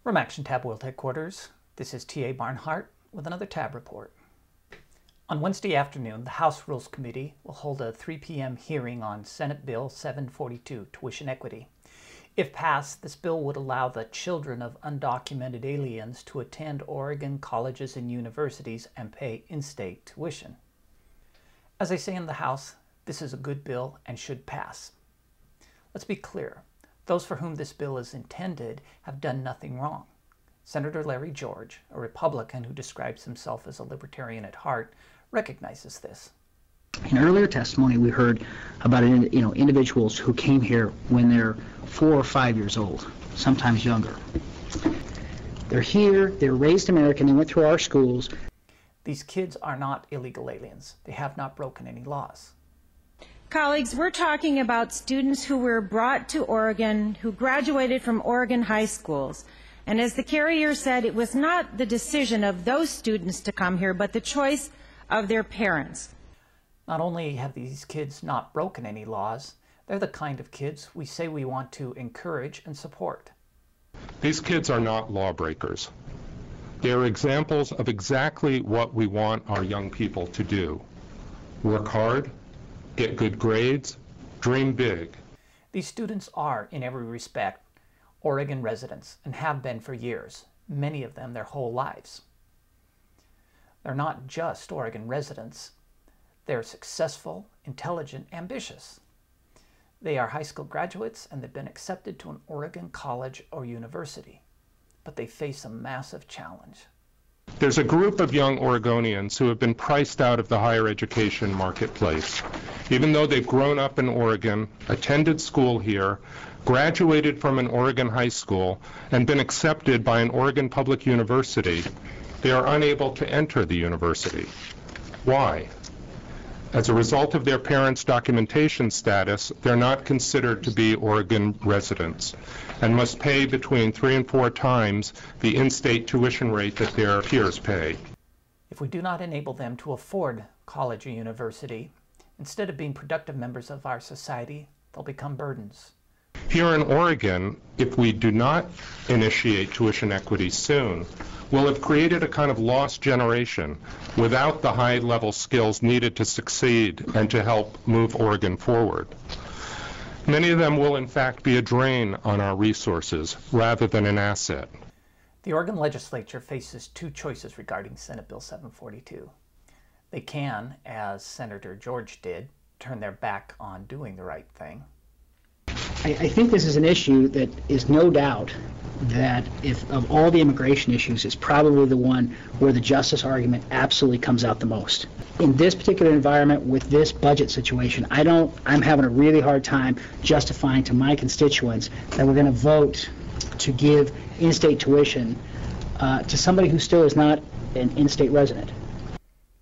From Action Tab World Headquarters, this is T.A. Barnhart with another Tab report. On Wednesday afternoon, the House Rules Committee will hold a 3 p.m. hearing on Senate Bill 742, Tuition Equity. If passed, this bill would allow the children of undocumented aliens to attend Oregon colleges and universities and pay in-state tuition. As they say in the House, this is a good bill and should pass. Let's be clear. Those for whom this bill is intended have done nothing wrong. Senator Larry George, a Republican who describes himself as a libertarian at heart, recognizes this. In earlier testimony, we heard about individuals who came here when they're 4 or 5 years old, sometimes younger. They're here, they're raised American, they went through our schools. These kids are not illegal aliens. They have not broken any laws. Colleagues, we're talking about students who were brought to Oregon, who graduated from Oregon high schools. And as the carrier said, it was not the decision of those students to come here, but the choice of their parents. Not only have these kids not broken any laws, they're the kind of kids we say we want to encourage and support. These kids are not lawbreakers. They are examples of exactly what we want our young people to do. Work hard, get good grades, dream big. These students are, in every respect, Oregon residents and have been for years, many of them their whole lives. They're not just Oregon residents. They're successful, intelligent, ambitious. They are high school graduates and they've been accepted to an Oregon college or university, but they face a massive challenge. There's a group of young Oregonians who have been priced out of the higher education marketplace. Even though they've grown up in Oregon, attended school here, graduated from an Oregon high school, and been accepted by an Oregon public university, they are unable to enter the university. Why? As a result of their parents' documentation status, they're not considered to be Oregon residents and must pay between 3 and 4 times the in-state tuition rate that their peers pay. If we do not enable them to afford college or university, instead of being productive members of our society, they'll become burdens. Here in Oregon, if we do not initiate tuition equity soon, we'll have created a kind of lost generation without the high-level skills needed to succeed and to help move Oregon forward. Many of them will, in fact, be a drain on our resources rather than an asset. The Oregon legislature faces 2 choices regarding Senate Bill 742. They can, as Senator George did, turn their back on doing the right thing. I think this is an issue that is no doubt that if of all the immigration issues, it's probably the one where the justice argument absolutely comes out the most. In this particular environment with this budget situation, I'm having a really hard time justifying to my constituents that we're going to vote to give in-state tuition to somebody who still is not an in-state resident.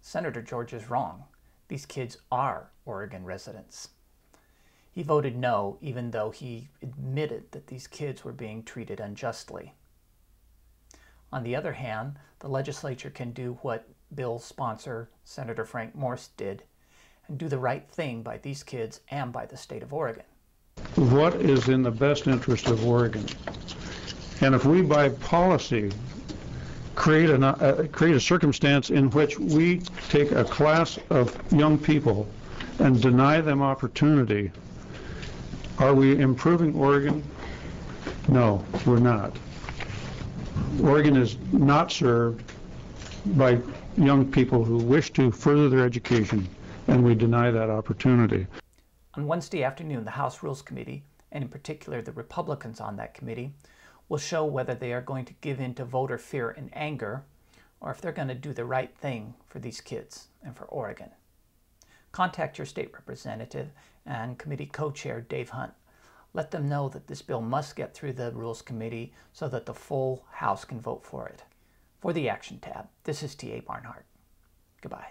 Senator George is wrong. These kids are Oregon residents. He voted no, even though he admitted that these kids were being treated unjustly. On the other hand, the legislature can do what Bill's sponsor, Senator Frank Morse, did, and do the right thing by these kids and by the state of Oregon. What is in the best interest of Oregon? And if we, by policy, create a circumstance in which we take a class of young people and deny them opportunity, are we improving Oregon? No, we're not. Oregon is not served by young people who wish to further their education, and we deny that opportunity. On Wednesday afternoon, the House Rules Committee, and in particular the Republicans on that committee, will show whether they are going to give in to voter fear and anger, or if they're going to do the right thing for these kids and for Oregon. Contact your state representative and committee co-chair Dave Hunt. Let them know that this bill must get through the Rules Committee so that the full House can vote for it. For the Action Tab, this is T.A. Barnhart. Goodbye.